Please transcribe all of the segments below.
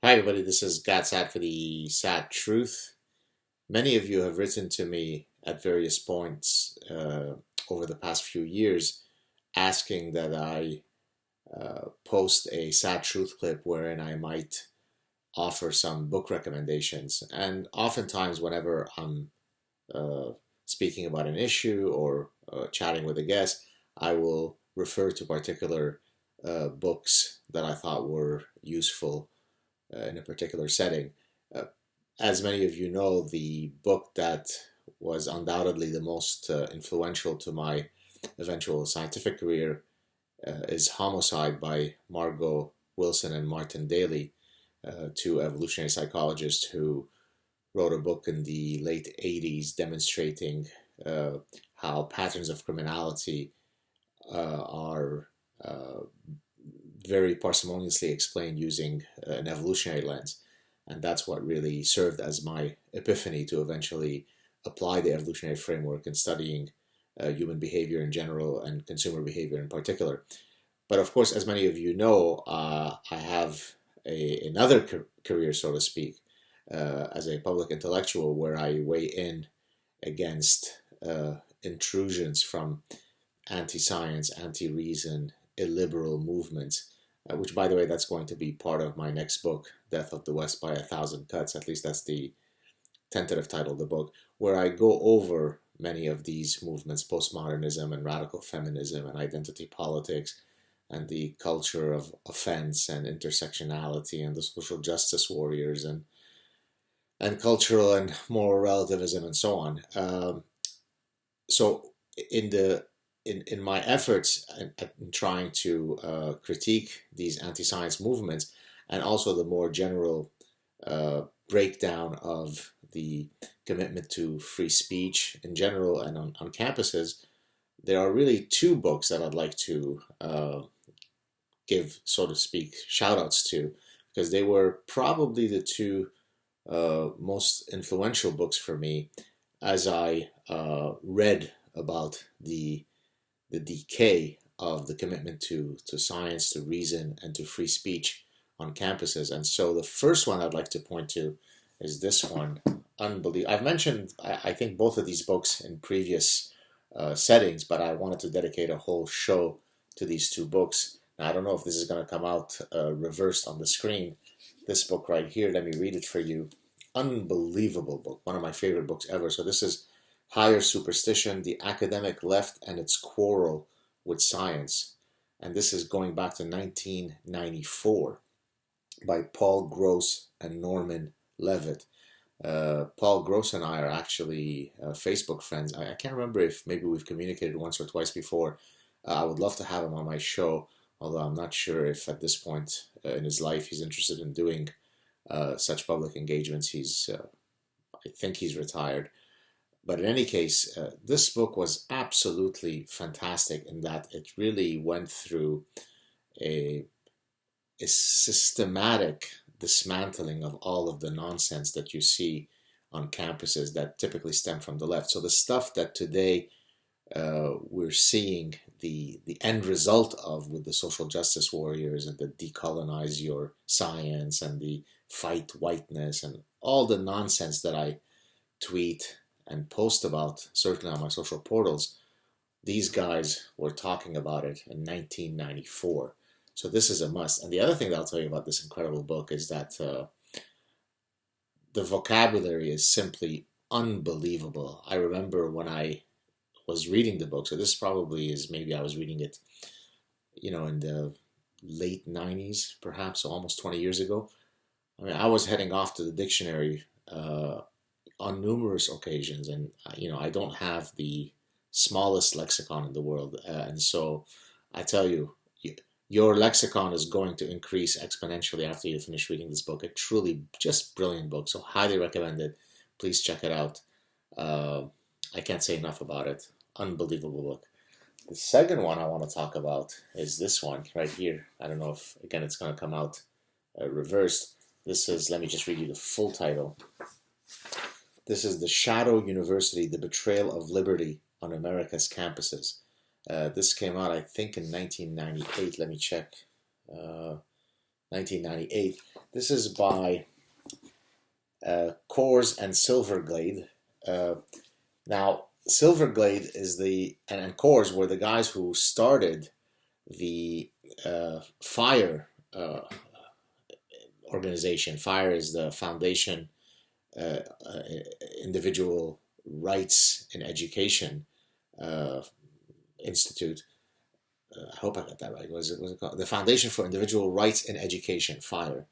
Hi, everybody. This is Saad for the Sad Truth. Many of you have written to me at various points over the past few years asking that I post a Sad Truth clip wherein I might offer some book recommendations. And oftentimes, whenever I'm uh, speaking about an issue or chatting with a guest, I will refer to particular books that I thought were useful in a particular setting. Uh, as many of you know, the book that was undoubtedly the most influential to my eventual scientific career is Homicide by Margot Wilson and Martin Daly, two evolutionary psychologists who wrote a book in the late 80s demonstrating uh, how patterns of criminality are very parsimoniously explained using an evolutionary lens. And that's what really served as my epiphany to eventually apply the evolutionary framework in studying human behavior in general and consumer behavior in particular. But of course, as many of you know, I have another career, so to speak, as a public intellectual where I weigh in against intrusions from anti-science, anti-reason, illiberal movements, which, by the way, that's going to be part of my next book, Death of the West by a Thousand Cuts. At least that's the tentative title of the book, where I go over many of these movements, postmodernism and radical feminism and identity politics and the culture of offense and intersectionality and the social justice warriors and cultural and moral relativism and so on. So in the in my efforts in trying to critique these anti-science movements and also the more general breakdown of the commitment to free speech in general and on campuses, there are really two books that I'd like to give, so to speak, shout outs to, because they were probably the two most influential books for me as I read about the decay of the commitment to science, to reason, and to free speech on campuses. And so the first one I'd like to point to is this one. Unbelievable. I've mentioned, I think, both of these books in previous settings, but I wanted to dedicate a whole show to these two books. Now, I don't know if this is going to come out reversed on the screen. This book right here, let me read it for you. Unbelievable book, one of my favorite books ever. So this is Higher Superstition, The Academic Left and Its Quarrel with Science. And this is going back to 1994 by Paul Gross and Norman Levitt. Paul Gross and I are actually Facebook friends. I can't remember if maybe we've communicated once or twice before. I would love to have him on my show, although I'm not sure if at this point in his life he's interested in doing such public engagements. I think he's retired. But in any case, this book was absolutely fantastic in that it really went through a, a systematic dismantling of all of the nonsense that you see on campuses that typically stem from the left. So the stuff that today we're seeing the end result of with the social justice warriors and the decolonize your science and the fight whiteness and all the nonsense that I tweet and post about, certainly on my social portals, these guys were talking about it in 1994. So this is a must. And the other thing that I'll tell you about this incredible book is that the vocabulary is simply unbelievable. I remember when I was reading the book, so this probably is, maybe I was reading it, in the late 90s, perhaps, so almost 20 years ago. I mean, I was heading off to the dictionary on numerous occasions, and I don't have the smallest lexicon in the world, and so I tell you, your lexicon is going to increase exponentially after you finish reading this book. A truly just brilliant book, so highly recommend it. Please check it out. I can't say enough about it. Unbelievable book. The second one I want to talk about is this one right here. I don't know if, again, it's going to come out reversed. This is, let me just read you the full title. This is The Shadow University, The Betrayal of Liberty on America's Campuses. This came out, I think, in 1998. Let me check. 1998. This is by Coors and Silverglade. Now, Silverglade is and Coors were the guys who started the FIRE organization. FIRE is the Foundation Individual Rights in Education Institute. I hope I got that right. Was it called? The Foundation for Individual Rights in Education, FIRE.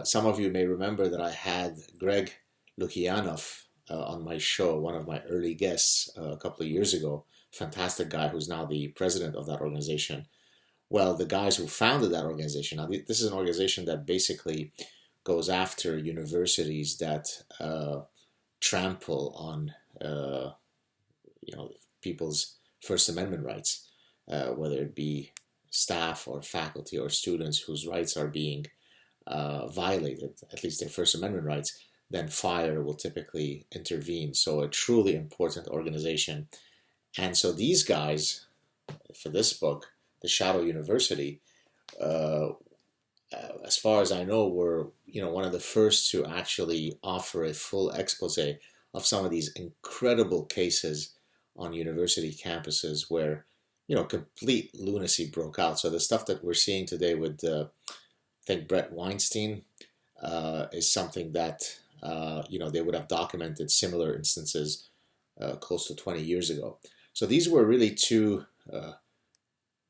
Some of you may remember that I had Greg Lukianov on my show, one of my early guests a couple of years ago. Fantastic guy who's now the president of that organization. Well, the guys who founded that organization, now this is an organization that basically goes after universities that trample on people's First Amendment rights, whether it be staff or faculty or students whose rights are being violated, at least their First Amendment rights, then FIRE will typically intervene. So a truly important organization. And so these guys, for this book, The Shadow University, as far as I know, were one of the first to actually offer a full expose of some of these incredible cases on university campuses where complete lunacy broke out. So the stuff that we're seeing today with I think Brett Weinstein is something that they would have documented similar instances close to 20 years ago. So these were really two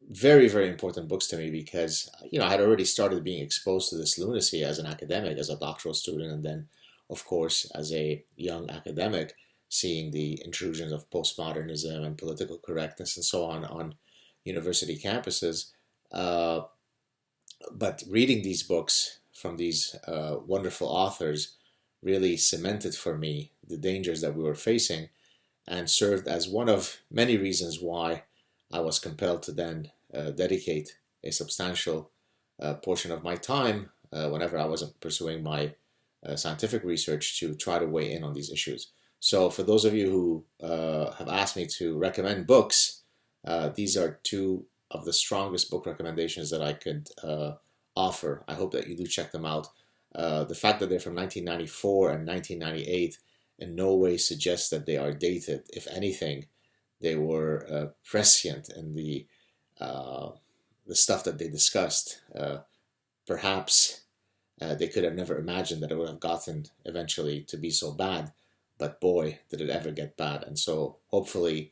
very, very important books to me because, I had already started being exposed to this lunacy as an academic, as a doctoral student, and then, of course, as a young academic, seeing the intrusions of postmodernism and political correctness and so on university campuses. But reading these books from these wonderful authors really cemented for me the dangers that we were facing and served as one of many reasons why I was compelled to then dedicate a substantial portion of my time whenever I wasn't pursuing my scientific research to try to weigh in on these issues. So for those of you who have asked me to recommend books, these are two of the strongest book recommendations that I could offer. I hope that you do check them out. The fact that they're from 1994 and 1998 in no way suggests that they are dated. If anything, they were prescient in the stuff that they discussed. Perhaps they could have never imagined that it would have gotten eventually to be so bad, but boy, did it ever get bad. And so hopefully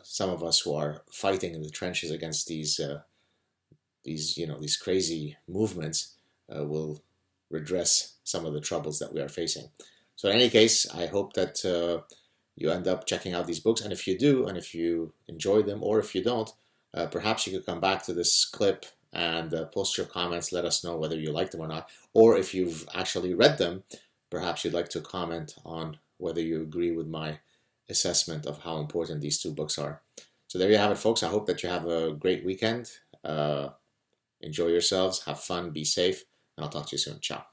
some of us who are fighting in the trenches against these crazy movements will redress some of the troubles that we are facing. So in any case, I hope that you end up checking out these books. And if you do, and if you enjoy them, or if you don't, perhaps you could come back to this clip and post your comments. Let us know whether you like them or not. Or if you've actually read them, perhaps you'd like to comment on whether you agree with my assessment of how important these two books are. So there you have it, folks. I hope that you have a great weekend. Enjoy yourselves, have fun, be safe, and I'll talk to you soon. Ciao.